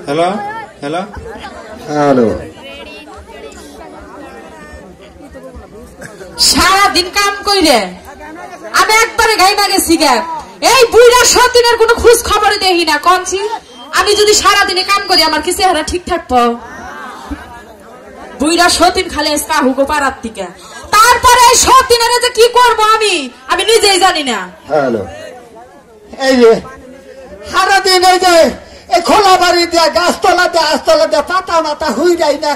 Hello hello hello সারাদিন কাম কইরে আমি একবারে গাইনা গেছি গে এই বুইড়া সতীনের কোনো খোঁজ খবর দেখি না কোনছি আমি যদি সারাদিনে কাম করি আমার কি চেহারা ঠিক থাকবো বুইড়া সতীন খালি আজকা হুগো পারার থেকে তারপরে এই সতীনের যে কি করব আমি নিজেই জানি না হ্যালো এই যে সারাদিন এই যে এই খোলা বাড়ি দিয়া গাছতলা দিয়ে পাতা মাথা হুই যায় না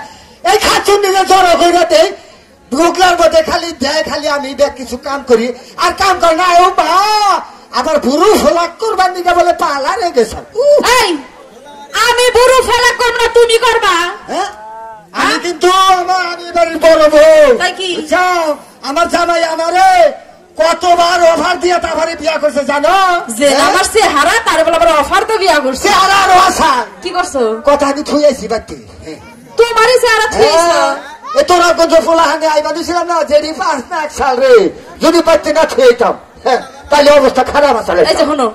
এই খাচ্ছুন দিলে জড়ো করে দেয় বুকলার মধ্যে খালি দেয় খালি আমি কিছু কাম করি আর কাম কর না ও বা আবার বুড়ো ফলাক করবার দিকে বলে পালা রে গেছে এই আমি বুড়ো ফলাক করব না তুমি করবা হ্যাঁ আমি কিন্তু আমি বাড়ির বড় বউ তাই কি আমার জামাই আমারে কতবার অফার দিয়ে তারপরে বিয়া করছে জানো যে আমার চেহারা তার বলে আবার অফার তো বিয়া করছে চেহারা আর আশা কি করছো কথা আমি থুইছি বাড়ি তোমারই চেহারা থুইছো এ তোরা গঞ্জ ফোলা হাঙ্গে আইবা দিছিলাম না যেদি 5 না 1 সাল রে যদি বাড়তে না থুইতাম তাহলে অবস্থা খারাপ আসলে এই যে শোনো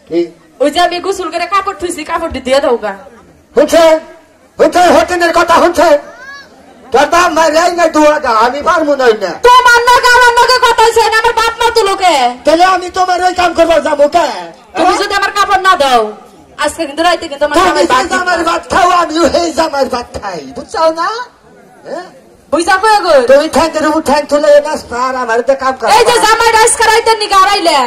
কি ওই যে আমি গোসল করে কাপড় থুইছি কাপড় দিয়ে দাও গা হচ্ছে হোটেলের কথা হচ্ছে তোর বাপ মারাই না দুয়াগা আমি পারবো না তোমার নাকি আমার নাকি কথা হইছে না আমার বাপ মা তো লোকে তাহলে আমি তোমার ওই কাম করবার যাবো কে তুমি যদি আমার কাপড় না দাও আজকে কিন্তু রাইতে কিন্তু আমার জামার ভাত খাও আমিও এই জামার ভাত খাই বুঝছো না বুঝা কই গো তুমি ঠ্যাঙ্কের উপর ঠ্যাঙ্ক তুলে নাস পার আমার তো কাম কর এই যে জামাই রাইস করাইতে নি গারাইলে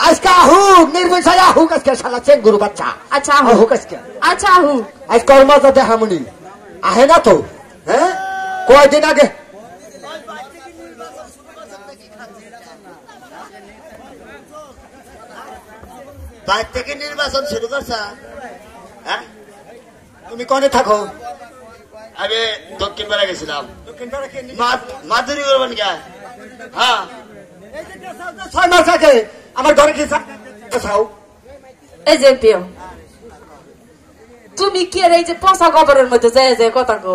আজকে আহুক নির্বিচার আহুক আজকে শালা চেঙ্গুর বাচ্চা আচ্ছা আহুক আজকে আচ্ছা আহু আজ কর্মটা দেখামুনি আহে না তো কয়দিন আগে বাইর থেকে নির্বাচন শুরু করছ তুমি কনে থাকো আমি দক্ষিণ পাড়া গেছিলাম মাধুরী করবেন কে হ্যাঁ 6 মাস আগে আমার ঘরে কি এই যে পিও তুমি কি এই যে পচা গোবরের মধ্যে যায় যে কথা কো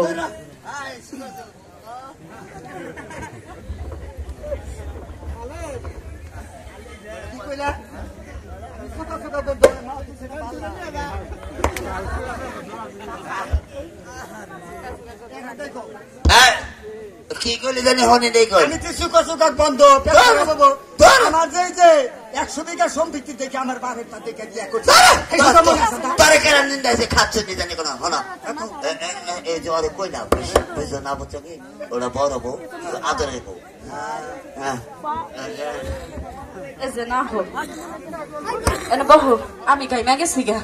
কি করলি জানি হনি নেই আমি তো সুখ বন্ধ আমার যে 100 বিঘা সম্পত্তি দেখে আমার বাড়িটা দেখে বিয়ে করছে তারে কেন নিন্দা আছে খাচ্ছে নি জানি কোন হনা এই যে আরে কই না বুঝছো না বুঝছো কি ওরা বড় বউ আদরের বউ এই যে না হো এনে বহু আমি গাইমা গেছি গা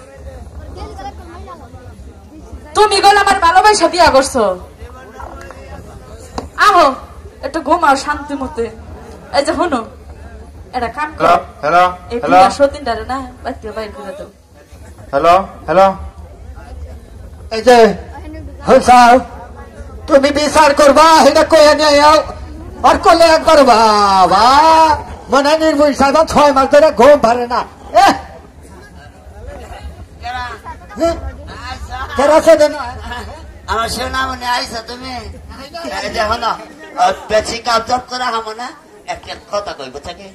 তুমি গল আমার ভালোবাসা বিয়া করছো আহো একটু ঘুমাও শান্তি মতে এই যে হনো এটা কাম করো হ্যালো এই পুরা সতীনটারে না বাইরে বাইরে করে দাও হ্যালো হ্যালো এই যে হসাও তুমি বিচার করবা এটা কইয়া নিয়ে আও আর কলে একবার বাবা মনে নির্ভয় সাহেব 6 মাস ধরে ঘুম পারে না আমার সোনা মনে আইসা তুমি দেখো না বেশি কাজ জব করা হামো না একটা কথা কইব থাকে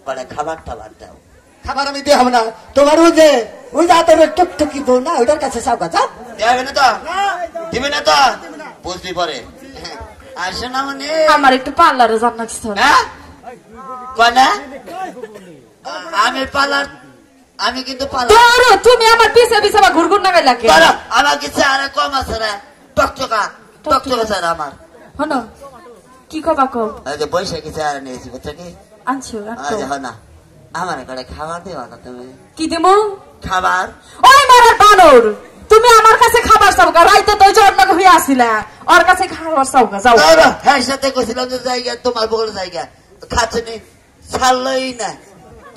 পরে খাবার টাবার দাও খাবার আমি দিয়ে হবো না তোমার ওই যে তোর টুকটুকি বউ না ওইটার কাছে চাও গাছা দেবে না তো দিবে না তো বুঝবি পরে আর সোনা মনে আমার একটু পার্লারে জানা কি কনা আমি পার্লার আমি কিন্তু পার্লার তুমি আমার পিছে পিছে ঘুরঘুর না লাগে আমার কিছু আর কম আছে রে টকটকা স্যার আমার হনো কি কবা কো এই যে বৈশাখী স্যার নিয়েছি বুঝছো কি আনছো না আমার ঘরে খাবার দেওয়া না তুমি কি দেবো খাবার ওই মারার বানর তুমি আমার কাছে খাবার চাও গা রাইতে তো জন্ম হয়ে আসিলা ওর কাছে খাবার চাও গা যাও হ্যাঁ সাথে কইছিলাম যে জায়গা তোমার বগল জায়গা খাচ্ছে নি ছাড়লই না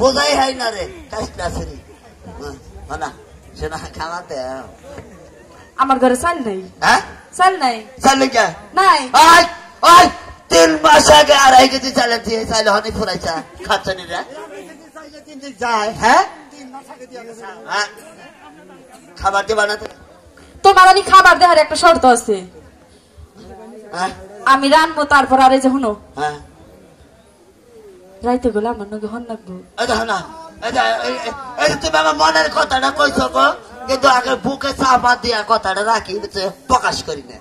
বোঝাই হয় না রে কাজটা আছে না সেটা খাবার দে আমার ঘরে চাল নাই চাল নাই চাল কে নাই 3 মাস আগে 2.5 কেজি চাল দিয়ে চাইলে হনি ফুরাইছা খাচ্ছে নি রে যায় হ্যাঁ খাবার দিবা না তোমার আমি খাবার দেওয়ার একটা শর্ত আছে আমি রানবো তারপর আরে যে হনো রাইতে গেলে আমার নাকি হন লাগবো দেখো না তুমি আমার মনের কথাটা কইছো গো, কিন্তু আগে বুকে চাপা দিয়া কথাটা রাখি, প্রকাশ করি না,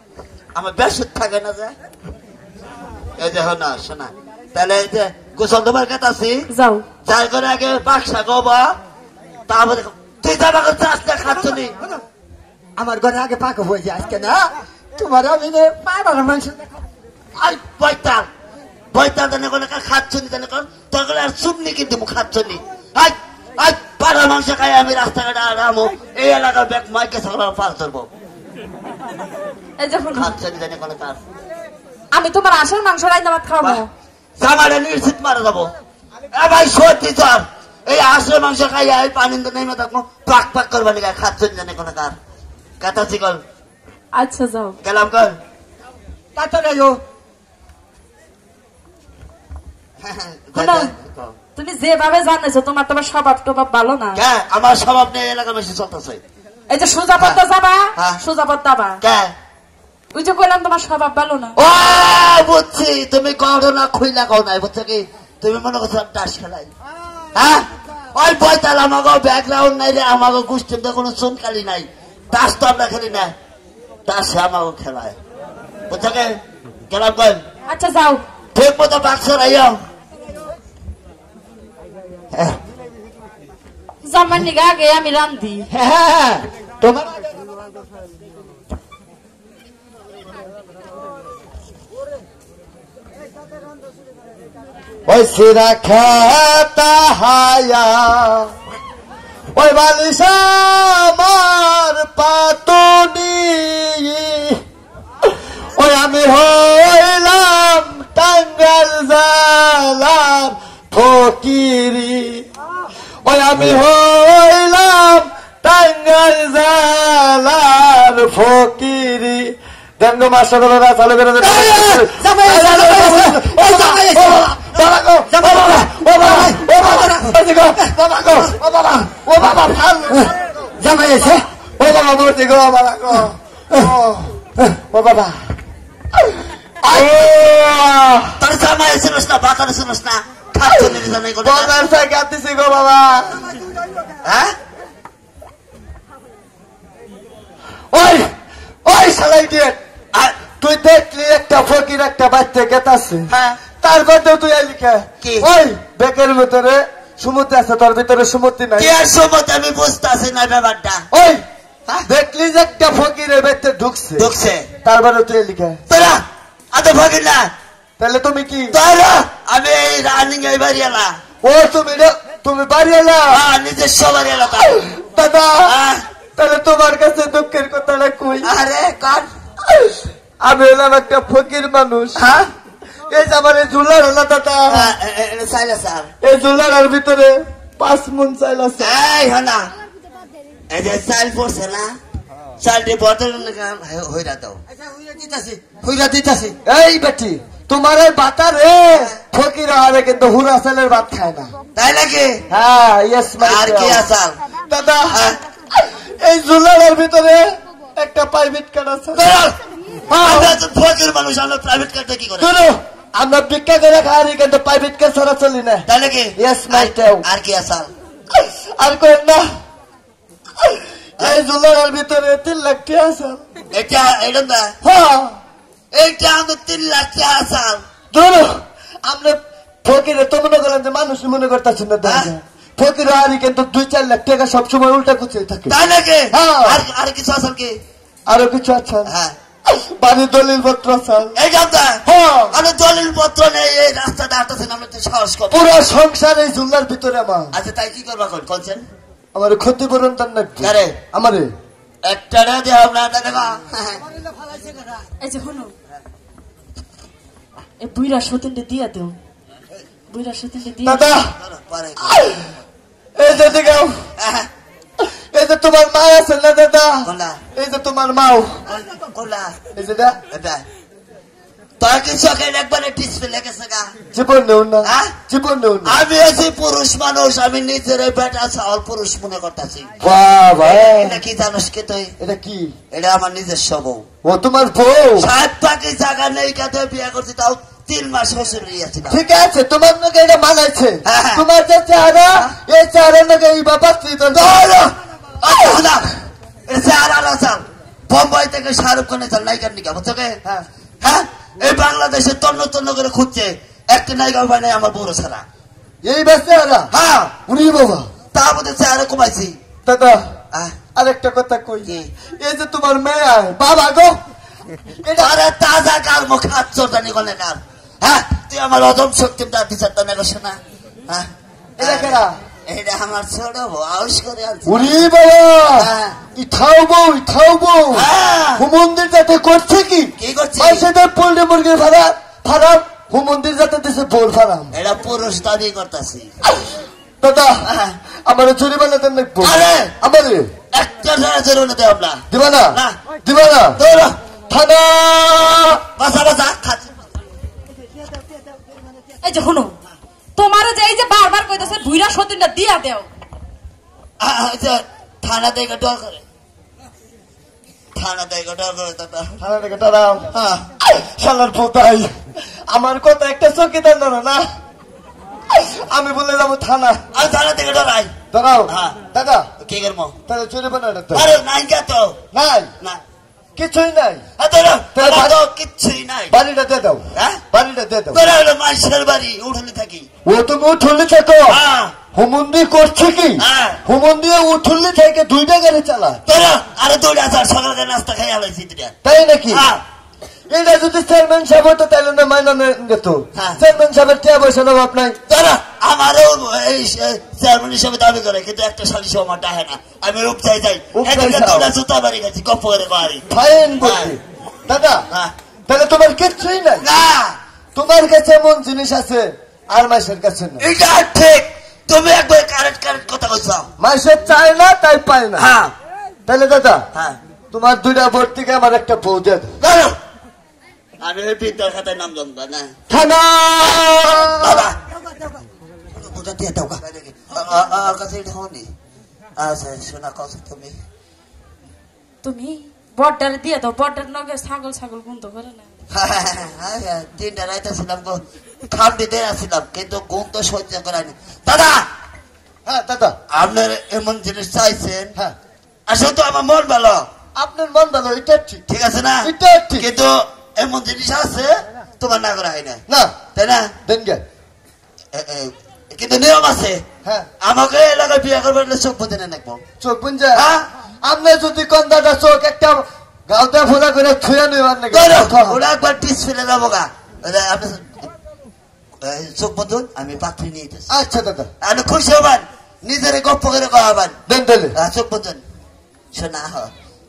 আমার বেসুদ থাকে না যে। এই যে না শোনা, তাহলে এই যে গোসল তোমার কাছে আছি, যাও যার করে আগে বাক্সা গবা, তারপরে তুই যাবা চাষ না খাচ্ছ নি। আমার ঘরে আগে পাকা হয়ে যায় আজকে না, তোমার আমি পাড়ার মানুষ আই বৈতাল বৈতাল জানে কোন খাচ্ছ নি, জানে কোন তোর করে আর চুপনি কিন্তু খাচ্ছ নি। আই আই পাড়া মাংস খাই আমি রাস্তাঘাটে আরামো, এই এলাকার ব্যাগ মাইকে সকল পাল ধরবো। এই যখন খাচ্ছ নি জানে কোন কাজ, আমি তোমার আসল মাংস রাইতে ভাত খাওয়াবো। জামাটা নিশ্চিত মারা যাবো। এ ভাই সত্যি চল, এই আসলে মাংস খাই এই পানি নেমে থাকবো, পাক পাক করবা নিকা খাচ্ছ নি জানে কোন কার কথা চিকল। আচ্ছা যাও গেলাম কর তাড়াতাড়ি শোনো, তুমি যেভাবে জানেছো তোমার তোমার স্বভাব টভাব ভালো না। আমার স্বভাব নেই এলাকা বেশি চলতেছে। এই যে সোজা পথে যাবা, হ্যাঁ। সোজা পথে যাবা, ওই যে কইলাম তোমার স্বভাব ভালো না। ও বুঝছি, তুমি কও না খুইলা কও নাই, বুঝছো কি? তুমি মনে করছো টাস খেলাই, হ্যাঁ? ওই বইতাল আমাকে ব্যাকগ্রাউন্ড নাই রে, আমাকে গোষ্ঠীতে কোনো চুনকালি নাই, টাস তো আমরা খেলি না, টাস আমাকে খেলায়, বুঝছো কি? গেলাম কই? আচ্ছা যাও, ঠিক মতো বাক্স রাইও। জামার নিগা আগে আমি রান্ধি। হ্যাঁ তোমার ওই সিরা খেতা হায়া ওই বালিশা আমার পাতুনি ওই আমি হইলাম টাঙ্গাল জালার ফকিরি ওই আমি হইলাম টাঙ্গাল জালার ফকিরি দেন মাস্টার চালু করে জামাই এসে ও বাবা মূর্তি গো বাবা গো ও বাবা তোর জামাই এসেছিস না, বাতার এসেছিস না, খাচ্ছ নি জানাই করে কাঁদতেছি গো বাবা। হ্যাঁ ওই ওই শালাই দিয়ে তুই দেখলি একটা ফকির একটা বাচ্চা গেতাছে, হ্যাঁ তারপর তুই এলিকা কি? ওই বেকের ভিতরে সমুদ্র আছে, তোর ভিতরে সমুদ্র নাই। কি আর সময় আমি বুঝতেছি না ব্যাপারটা। ওই দেখলি যে একটা ফকিরের ভেতরে ঢুকছে ঢুকছে, তারপরে তুই এলিকা তোরা এত ফকির না, তাহলে তুমি কি? তোরা আমি এই রানিং এই বাড়ি এলা, ও তুমি বাড়ি এলা নিজস্ব বাড়ি এলাকা দাদা, তাহলে তোমার কাছে দুঃখের কথাটা কই। আরে কার আমি হলাম একটা ফকির মানুষ, হ্যাঁ এই যে আমার এই ঝুলার হলো দাদা, চাইলে স্যার এই ঝুলার ভিতরে 5 মণ চাইল আছে। এই হনা এই যে চাল পড়ছে না, চালটি বদল হইরা দাও, হইরা দিতাছি। এই বেটি তোমার এই বাতা রে ফকির আরে কিন্তু হুরা চালের ভাত খায় না, তাই নাকি? হ্যাঁ ইয়েস আর কি আসাল দাদা, এই ঝুলার ভিতরে একটা প্রাইভেট কার আছে। ফকির মানুষ, আমরা প্রাইভেট কারটা কি করে? আমরা ভিক্ষা করে খাই কিন্তু প্রাইভেট কার ছাড়া চলি না। তাই নাকি? Yes Meister. আর কি আসাল? আর কই না, এই ঝুলার ভিতরে 3 লাখ টাকা আছে। এটা এটা না, হ্যাঁ এইটা আমাদের 3 লাখ টাকা আসাল। ধরো আমরা ফকিরে তো মনে করেন যে মানুষ মনে করতেছেন না, দেখা ফকির আরি কিন্তু 2-4 লাখ টাকা সবসময় উল্টা কুচিয়ে থাকে। তাই নাকি? হ্যাঁ। আর কিছু আসাল কি? আরো কিছু আছে, হ্যাঁ বাড়ির দলিল পত্র আছে। এই গামটা হ্যাঁ আমি দলিল পত্র নেই, এই রাস্তাটা হাঁটতেছেন, আমরা তো সাহস কম। পুরো সংসার এই ঝুলার ভিতরে আমার। আচ্ছা তাই কি করবা করছেন? আমার ক্ষতিপূরণ তার না আরে আমারে একটা দেহ আমরা দেখা। এই যে শোনো, এই বুইরা সতীনটা দিয়া দেও, বুইরা সতীনটা দিয়া দাদা পরে এই যে দেখাও, এই যে তোমার মা আছে না দাদা, কোনটা? এই যে তোমার মাও, কোনটা? এই যে দেখ এটা তোর কি চোখের একবারে ডিসপ্লে লেগেছে গা? জীবন নেও না, হ্যাঁ? জীবন নেও না। আমি আছি পুরুষ মানুষ, আমি নিজের বেটা চাওয়াল পুরুষ মনে করতেছি। বাবা এটা কি জানোস কে তুই? এটা কি? এটা আমার নিজস্ব বউ। ও তোমার বউ? 7 পাখি জায়গা নেই, কাতে বিয়ে করছি, তাও 3 মাস শ্বশুর ছিল। ঠিক আছে, তোমার নাকি এটা মানাইছে। হ্যাঁ। তোমার যে চেহারা, এই চেহারা নাকি এই বাবা স্ত্রী তোর বোম্বাই থেকে শাহরুখ খানের চাল নায়িকার নিকা বুঝছো কে? হ্যাঁ, এই বাংলাদেশে তন্ন তন্ন করে খুঁজছে, একটা নায়িকা পায় নাই আমার বড় ছাড়া। এই চেহারা? হ্যাঁ, উনি বাবা তা আমাদের চেহারা কমাইছি। দাদা আহ, আরেকটা কথা কই, কি? এই যে তোমার মেয়ে বাবা গো, এটা আরে তাজা কার মুখ হাত চোরদানি করলে কার? হ্যাঁ, তুই আমার অদম শক্তি বিচার তো নেগো না। হ্যাঁ, এটা কেনা? এটা আমার ছোট আউস করে আনছে। উনি বাবা হ্যাঁ। ইঠাউবো হ্যাঁ। হুমন্দির যাতে করছে কি? কি করছে? সেটা পোল্ট্রি মুরগির ফারাম হুমন্দির যাতে দিছে বোর ফারাম। এটা পুরুষ দাবি করতেছি। দাদা হ্যাঁ। আমার জরিমানা দেন নাকি? আরে! আমার একটা জরুরি দেব না। দিবা না? না। দিবা না? দৌড়ো, থানা বাসা বাসা খাচ্ছি। এই যে শুনো, তোমার যে এই যে বারবার কইতাছে বুইরা সতীনটা দিয়া দেও। থানা থেকে ডর করে, থানা থেকে ডর করে দাদা। থানা থেকে দাঁড়াও। শালার পোতাই, আমার কথা একটা চৌকিদার না, আমি বলে যাবো থানা। আমি থানা থেকে ডরাই। দাঁড়াও। হ্যাঁ। দাদা কে করবো? তাহলে জরিমানাটা তো আরে নাই কে তো নাই, না। কিছুই নাই। ধরো, তাহলে আমার তো কিচ্ছুই নাই। বাড়িটা দিয়ে দাও। হ্যাঁ? বাড়িটা দিয়ে দাও। তোরা হলো মানুষের বাড়ি উঠলে থাকি। ও তুমি উঠুল্লি থাকো। হ্যাঁ। হুমন্দি করছে কি? হ্যাঁ। হুমন্দি উঠুল্লি থেকে 2টা গাড়ি চালা। তোরা আরে দৌড়ে আসার সকালকে নাস্তা খাই আলাইছি তুই। তাই নাকি? হ্যাঁ। এটা যদি চেয়ারম্যান সাহেব হতো তাহলে না মাইনা যেত। হ্যাঁ। চেয়ারম্যান সাহেবের টিয়া পয়সা নেব আপনার। তোরা আমারও এই চেয়ারম্যান হিসেবে দাবি করে, কিন্তু একটা সালিশ আমার ডাহে না। আমি উপচাই যাই, উপচাই এদিকে যাও। তোরা জুতা বাড়ি গেছি গপ্প করে বাড়ি। ফাইন বলছি। দাদা হ্যাঁ। তাহলে তোমার কিচ্ছুই নাই। না, তোমার কাছে এমন জিনিস আছে আর মাসের কাছে না। এটা ঠিক। তুমি একবার কারেক্ট কথা বলছো। মাসের চায় না তাই পায় না। হ্যাঁ। তাহলে দাদা হ্যাঁ। তোমার 2টা ভোট থেকে আমার একটা বউ দিয়ে দাও। ধরো, আমি ওই বিদ্যার খাতায় নাম জানবো না। থানা বাবা বুঝা দিয়ে দাও আমার কাছে এটা হয়নি। আচ্ছা শোনা কথা, তুমি তুমি বড়টারে দিয়ে দাও, বড়টার নগে ছাগল গুনতে করে না। 3টা রাইতে ছিলাম গো, খামটি দিয়ে আসছিলাম, কিন্তু ঘুম তো সহ্য করায়নি। দাদা, হ্যাঁ দাদা আপনার এমন জিনিস চাইছেন, হ্যাঁ আসলে তো আমার মন ভালো, আপনার মন ভালো, এটা ঠিক। ঠিক আছে না? এটা ঠিক। কিন্তু এমন জিনিস আছে তোমার না করা হয় না, না তাই না? দেন গে। কিন্তু নিয়ম আছে। হ্যাঁ আমাকে এলাকায় বিয়ে করবার হলে চোখ পথে নাকবো। চোখ বুঝছে? হ্যাঁ। আপনি যদি কোন দাদা চোখ একটা গাউতে ফোলা করে ছুঁয়ে নেবার নাকি? ওরা একবার টিস ফেলে যাবো গা। আপনি চোখ বন্ধুন, আমি পাত্রী নিয়ে যেতেছি। আচ্ছা দাদা আপনি খুশি হবেন, নিজের গপ্প করে কহাবেন। দেন তাহলে। চোখ বন্ধুন, শোনা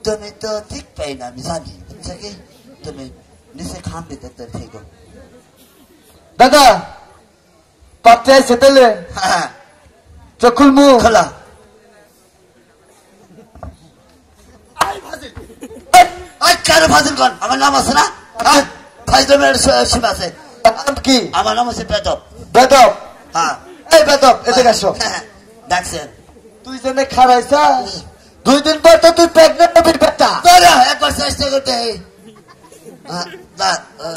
তুমি তো ঠিক পাই না, আমি জানি, বুঝছো কি? তুমি নিচে খাম দিতে থেকে দাদা পাত্রে আছে তাহলে হ্যাঁ চকুল মুখ খোলা। কারো ফাজিল কন, আমার নাম আছে না? ফাইজমের সীমা আছে। নাম কি? আমার নাম হচ্ছে বেদব। বেদব? হ্যাঁ। এই বেদব এদিকে আসো। ডাকছেন তুই জেনে খারাইছাস, 2 দিন পর তো তুই প্রেগনেন্ট হবি বেটা। তোরা একবার চেষ্টা করতে।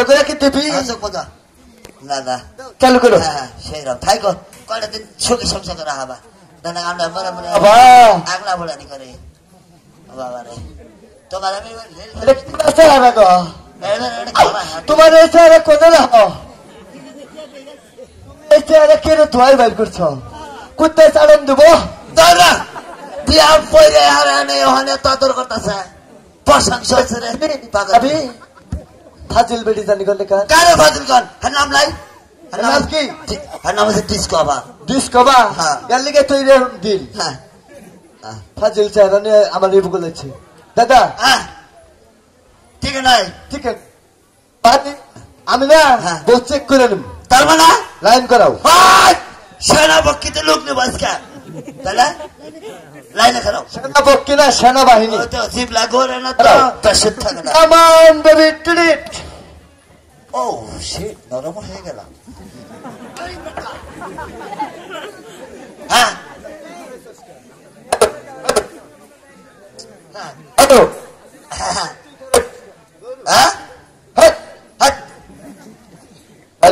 এগুলা কি দিবি? না না চালু করো। হ্যাঁ সেই রকম থাইকো, কয়টা দিন সুখী সংসার করা হবা। না আমরা মনে মনে বাবা আগলা বলানি করে। বাবা রে, তোমার আমি এটা কি চেহারা গো? তোমার এই চেহারা কোনে রাখো? এই চেহারা কেন ধোয়াই বাইর করছো? কোথায় চালান দেবো? তোরা দিয়া পয়রে হারানে ওখানে তদর করতেছে, প্রশংসা হচ্ছে রে আমি ফাজিল বেটি জানি করলে কার? কারে ফাজিল কন? হ্যাঁ নাম লাই, নাম কি? হ্যাঁ নাম হচ্ছে ডিস্কো আবার। ডিসকবা? হ্যাঁ। এর লিগে তুই রে দিল হ্যাঁ ফাজিল চেহারা নিয়ে আমার রিপু করেছে। দাদা হ্যাঁ ঠিক নাই, ঠিক আছে পানি আমি না হ্যাঁ। বউ চেক করে নেব। তার মানে লাইন করাও। সেনাপক্ষীতে লোক নেব আজকে, তাহলে লাইনে খেলাও। সেনাপক্ষী না সেনাবাহিনী। জিবলা ঘরে না তো পেশে থাকে না। কামান বেবি ট্রিট। ও শিট, নরম হয়ে গেলাম। হ্যাঁ হ্যালো হ্যাঁ হ্যাঁ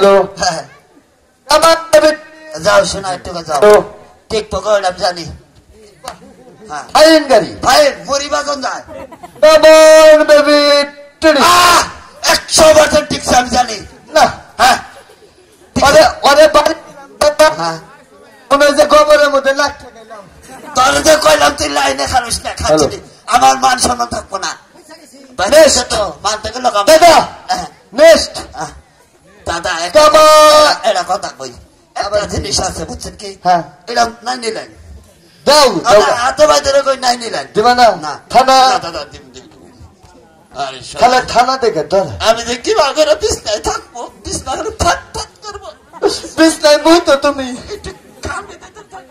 হ্যালো হ্যাঁ আমার বেবি যাও শোনা একটু যাও হ্যালো ঠিক পকড় আমি জানি হ্যাঁ আইন গাড়ি ভাই মুড়ি বাজন যায় আমার বেবি টুডি 100% ঠিক আমি জানি না হ্যাঁ ওরে বাড়ি হ্যাঁ মনে যে গোবরের মধ্যে লাখ তোর যে কইলাম তুই লাইনে খারস না খাচ্ছি আমার মান সম্মান থাকবো না তো মান থেকে লোক দাদা নেক্সট দাদা এটা কথা কই একটা জিনিস আছে বুঝছেন কি হ্যাঁ এটা নাই নিলেন দাও হাতে বাইরে কই নাই নিলেন দিবা না না থানা দাদা দিম আরে খালা থানা দেখে ধর আমি যে কি করে বিছনায় থাকবো বিছনা করে ফাট ফাট করবো বিছনায় মুই তো তুমি একটু কামে দিতে থাক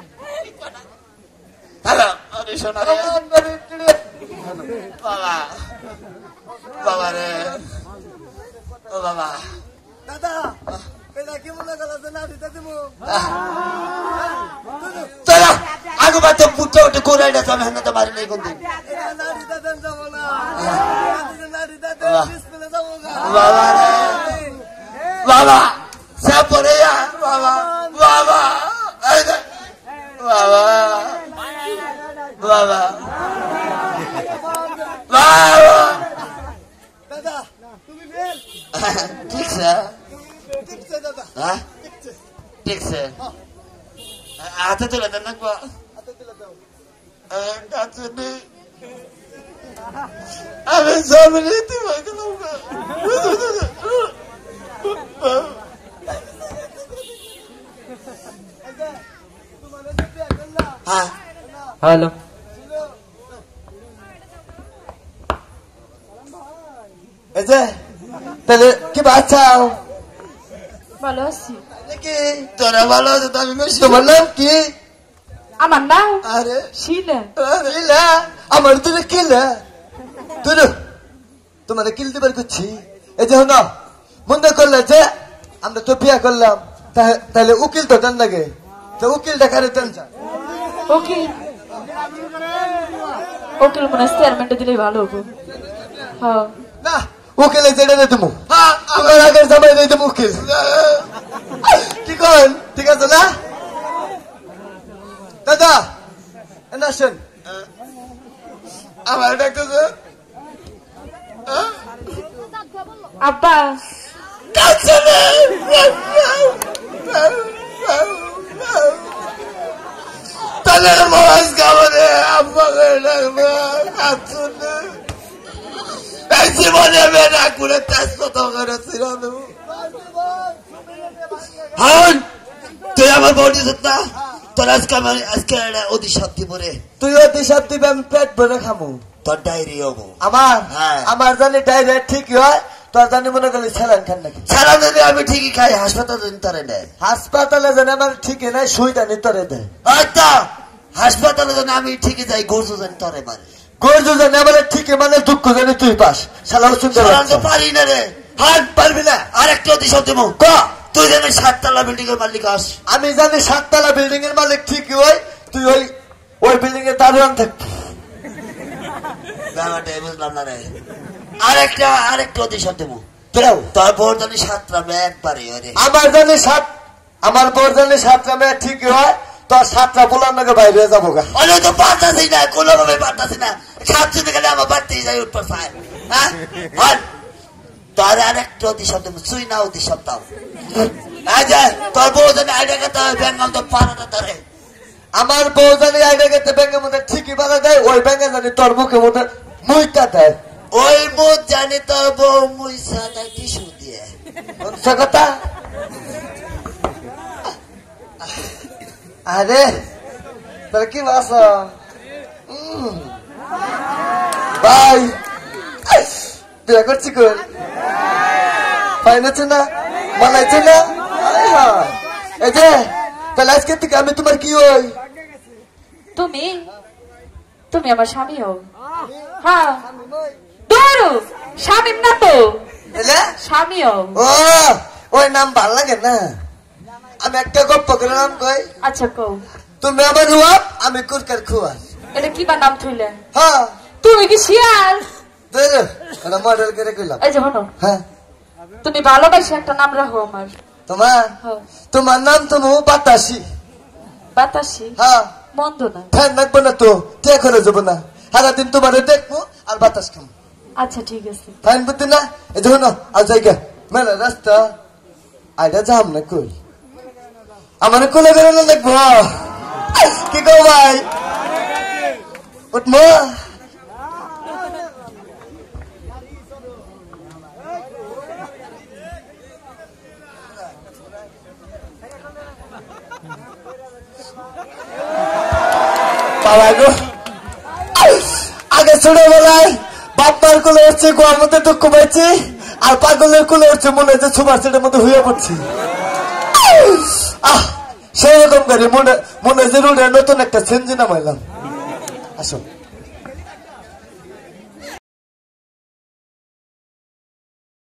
হ্যালো আরে শোনা রে বাবা বাবা রে ও বাবা দাদা এটা কি মনে করছ না দিতে দিমু চলো আগো বাতে পুত্র ওটা কোরাইটা তুমি হাতে মারি নাই কোন দিন এটা না দিতে দেন যাব না না দিতে দেন ডিসপ্লে যাব না বাবা রে বাবা সাপরে বাবা বাবা বাবা বাবা বাবা দাদা তুমি ফেল ঠিক স্যার ঠিক আছে দাদা হ্যাঁ ঠিক স্যার হাতে তুলে দেন না হাতে তুলে দাও আমি সামনে তুমি গেলাম হ্যাঁ হ্যালো এই যে তাহলে কি বাচ্চাও ভালো আছি নাকি তোরা ভালো আছে তো আমি বেশি তোমার নাম কি আমার নাম আরে শিলা কিলা আমার তো কিলা তুই তোমার কিল দিবার করছি এই যে হনো মনে করলে যে আমরা তো বিয়া করলাম তাহলে উকিল তো দেন লাগে তো উকিল দেখারে দেন ওকে ওকে মনে স্টেটমেন্ট দিলে ভালো হবে হ্যাঁ না উকিলে যেটা দিয়ে দেবো আমার আগের জামাই দিয়ে দেবো উকিল কি করেন ঠিক আছে না দাদা এনে আসেন আমার ডাক্তার আব্বা তাহলে মাছ খাবারে আব্বাকে ডাকবে কাঁদছে জীবনে আমি না করে তেজপাত করেছিল হন তুই আমার বডি না তোর আজকে আমার আজকে অধিশাপ দিব রে তুই অধিশাপ দিবি আমি পেট ভরে খামু তোর ডায়রি হবো আমার হ্যাঁ। আমার জানি ডাইরেক্ট ঠিকই হয় তোর জানি মনে করলি স্যালাইন খান নাকি সারা দিনে আমি ঠিকই খাই হাসপাতালে তোরে নেয় হাসপাতালে জানি আমার ঠিকই নাই সুইটা নি তোরে দেয় হয়তো হাসপাতালে জানি আমি ঠিকই যাই গরজু জানি তোরে মারে গর্জু জানি আমার ঠিকই মানে দুঃখ জানি তুই পাস শালাও সুন্দর তো পারি না রে হাত পারবি না আরেকটা অধিশাপ দিব ক তুই জানি 7 তলা বিল্ডিং এর মালিক আস আমি জানি 7 তলা বিল্ডিং এর মালিক ঠিকই হয় তুই ওই বিল্ডিং এর দারোয়ান থাকবি ব্যাপারটা বুঝলাম না রে আরেকটা অধিশাপ দিব কেউ তোর বোর জানি 7টা একবারে রে আমার জানি আমার বোর জানি 7টা মেয়ে ঠিকই হয় তোর 7টা বলার নাকি বাইরে যাবো গা অনেক তো পারতাছি না কোনোভাবে পারতাছি না সাতদিন গেলে আমার বাড়তেই যাই উঠবার পায় হ্যাঁ বল তোর আরেকটা অধিশাপ দেবো তুই না অধিশাপ দাও তোর বউ জানি আইডিয়া করতে হবে ব্যাঙ্গাল তো পারাটা তারে আমার বউ জানি আইডিয়া করতে ব্যাঙ্গের মধ্যে ঠিকই বাধা দেয় ওই ব্যাঙ্গে জানি তোর মুখের মধ্যে মুইটা দেয় ওই মুখ জানি তোর বউ মুইসা দেয় টিস্যু দিয়ে সে কথা আরে তোর কি বাসা ভাই বিয়ে করছি কোন পাইনাছে না মানাইছে না এই যে তাহলে আজকে থেকে আমি তোমার কি হই তুমি তুমি আমার স্বামী হও হ্যাঁ ধরো স্বামী না তো স্বামী হও ও ওই নাম ভাল লাগে না আমি একটা গপ্প করে নাম কই আচ্ছা কও তুমি আমার রুয়াব আমি কুরকার খুয়া এটা কি বা নাম থইলে হ্যাঁ তুমি কি শিয়াল এটা মডেল করে কইলাম এই যে হনো হ্যাঁ তুমি ভালোবাসে একটা নাম রাখো আমার তো তোমার তোমার নাম তো বাতাসি বাতাসি হ্যাঁ মন্দ না ফ্যান রাখবো না তো কে করে যাবো না সারাদিন তোমার দেখবো আর বাতাস খাবো আচ্ছা ঠিক আছে ফাইন বুদ্ধি না এই দেখো আর জায়গা মেলা রাস্তা আইডা যাম না কই আমার কোলে করে না দেখবো কি গো ভাই উঠমো বাবা গো আগে ছোটবেলায় বাপ্পার কোলে উঠছে গোয়ার মধ্যে দুঃখ পাইছি আর পাগলের কোলে উঠছে মনে হচ্ছে সুপার সেটের মধ্যে হয়ে পড়ছি সেই রকম করে মনে যে রুডে নতুন একটা সেঞ্জি নামাইলাম আসো